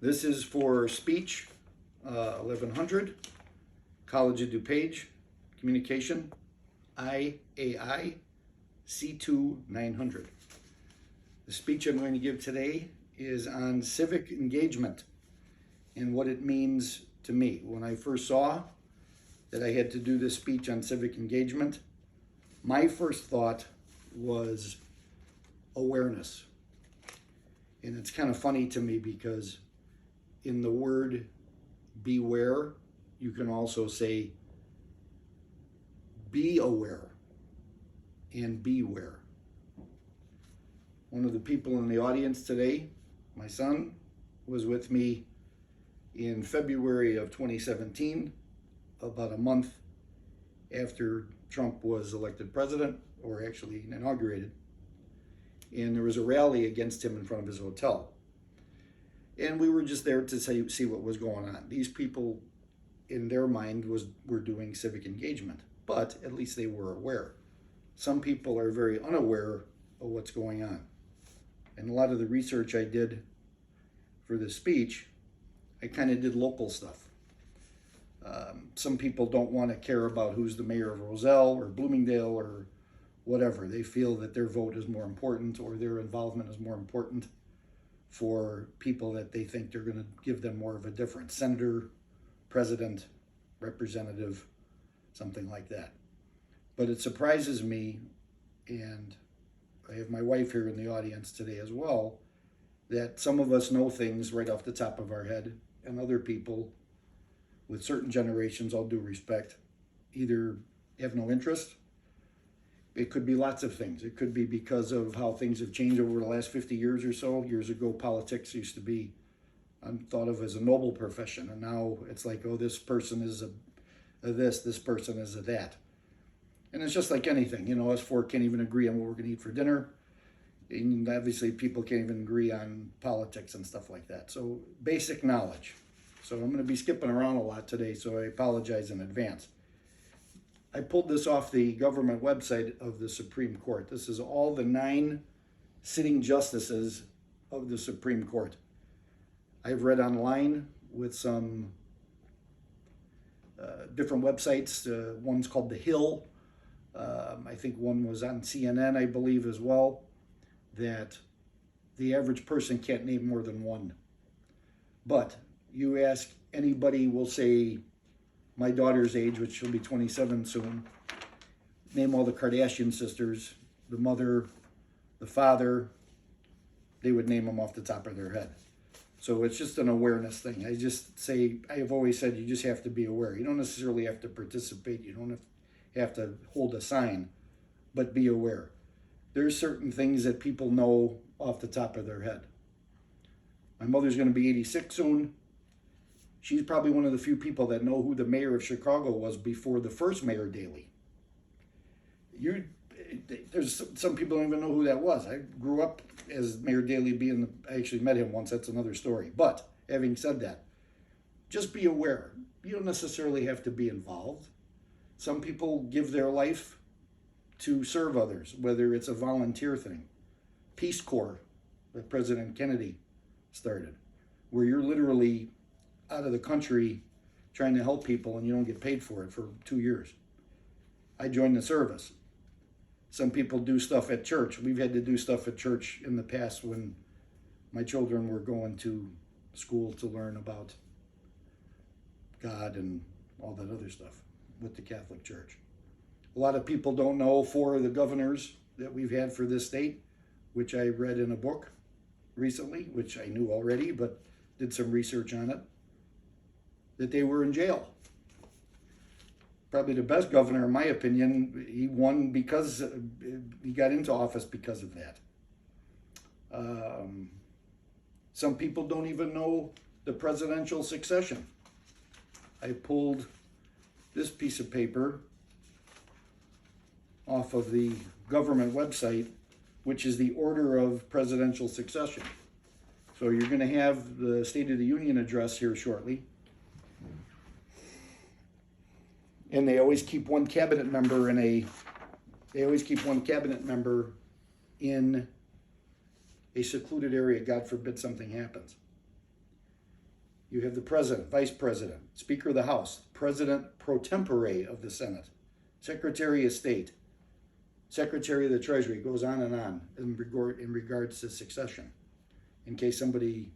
This is for speech 1100, College of DuPage, communication, IAI C2 900. The speech I'm going to give today is on civic engagement and what it means to me. When I first saw that I had to do this speech on civic engagement, my first thought was awareness. And it's kind of funny to me because in the word beware, you can also say be aware and beware. One of the people in the audience today, my son, was with me in February of 2017, about a month after Trump was elected president, or actually inaugurated. And there was a rally against him in front of his hotel. And we were just there to see what was going on. These people, in their mind, were doing civic engagement, but at least they were aware. Some people are very unaware of what's going on. And a lot of the research I did for this speech, I kind of did local stuff. Some people don't want to care about who's the mayor of Roselle or Bloomingdale or whatever. They feel that their vote is more important or their involvement is more important for people that they think they're going to give them more of a difference. Senator, president, representative, something like that. But it surprises me, and I have my wife here in the audience today as well, that some of us know things right off the top of our head, and other people with certain generations, all due respect, either have no interest. It could be lots of things. It could be because of how things have changed over the last 50 years or so. Years ago, politics used to be thought of as a noble profession, and now it's like, oh, this person is a this person is a that. And it's just like anything, you know, us four can't even agree on what we're going to eat for dinner. And obviously people can't even agree on politics and stuff like that. So basic knowledge. So I'm going to be skipping around a lot today, so I apologize in advance. I pulled this off the government website of the Supreme Court. This is all the 9 sitting justices of the Supreme Court. I've read online with some different websites. One's called The Hill. I think one was on CNN, I believe, as well, that the average person can't name more than one. But you ask anybody, will say my daughter's age, which she'll be 27 soon, name all the Kardashian sisters, the mother, the father, they would name them off the top of their head. So it's just an awareness thing. I have always said you just have to be aware. You don't necessarily have to participate. You don't have to hold a sign, but be aware. There's certain things that people know off the top of their head. My mother's going to be 86 soon. She's probably one of the few people that know who the mayor of Chicago was before the first Mayor Daley. There's some people don't even know who that was. I grew up as Mayor Daley I actually met him once, that's another story. But having said that, just be aware. You don't necessarily have to be involved. Some people give their life to serve others, whether it's a volunteer thing. Peace Corps that President Kennedy started, where you're literally out of the country trying to help people and you don't get paid for it for 2 years. I joined the service. Some people do stuff at church. We've had to do stuff at church in the past when my children were going to school to learn about God and all that other stuff with the Catholic Church. A lot of people don't know 4 of the governors that we've had for this state, which I read in a book recently, which I knew already, but did some research on it, that they were in jail. Probably the best governor, in my opinion. He won because he got into office because of that. Some people don't even know the presidential succession. I pulled this piece of paper off of the government website, which is the order of presidential succession. So you're going to have the State of the Union address here shortly. And they always keep one cabinet member in a secluded area. God forbid something happens. You have the president, vice president, speaker of the House, president pro tempore of the Senate, secretary of state, secretary of the treasury, goes on in regards to succession. In case somebody,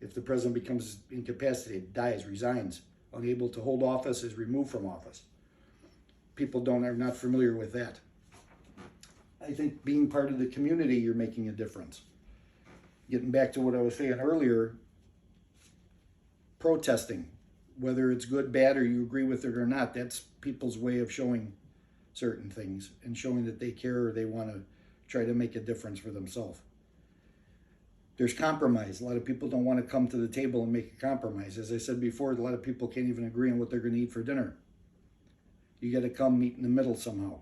if the president becomes incapacitated, dies, resigns, unable to hold office, is removed from office. People are not familiar with that. I think being part of the community, you're making a difference. Getting back to what I was saying earlier, protesting, whether it's good, bad, or you agree with it or not, that's people's way of showing certain things and showing that they care or they want to try to make a difference for themselves. There's compromise. A lot of people don't want to come to the table and make a compromise. As I said before, a lot of people can't even agree on what they're going to eat for dinner. You got to come meet in the middle somehow.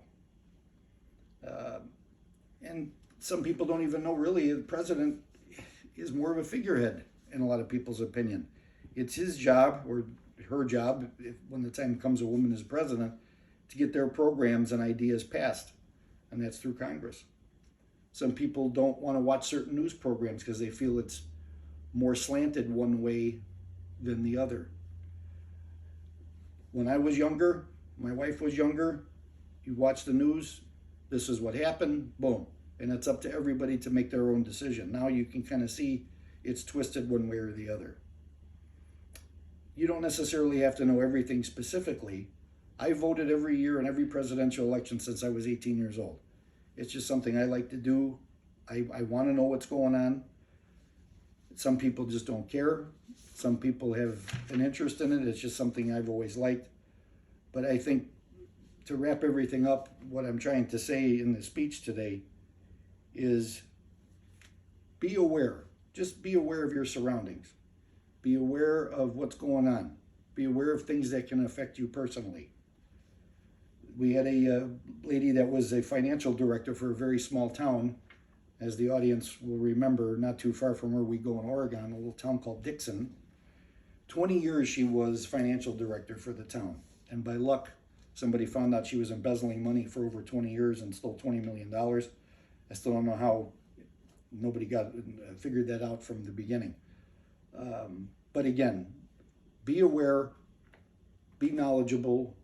And some people don't even know really the president is more of a figurehead in a lot of people's opinion. It's his job or her job, when the time comes a woman is president, to get their programs and ideas passed. And that's through Congress. Some people don't want to watch certain news programs because they feel it's more slanted one way than the other. When I was younger, my wife was younger, you watch the news, this is what happened, boom. And it's up to everybody to make their own decision. Now you can kind of see it's twisted one way or the other. You don't necessarily have to know everything specifically. I voted every year in every presidential election since I was 18 years old. It's just something I like to do. I want to know what's going on. Some people just don't care. Some people have an interest in it. It's just something I've always liked. But I think to wrap everything up, what I'm trying to say in the speech today is be aware. Just be aware of your surroundings. Be aware of what's going on. Be aware of things that can affect you personally. We had a lady that was a financial director for a very small town, as the audience will remember, not too far from where we go in Oregon, a little town called Dixon. 20 years she was financial director for the town. And by luck, somebody found out she was embezzling money for over 20 years and stole $20 million. I still don't know how nobody figured that out from the beginning. But again, be aware, be knowledgeable,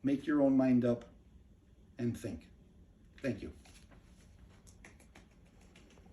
make your own mind up, and think. Thank you.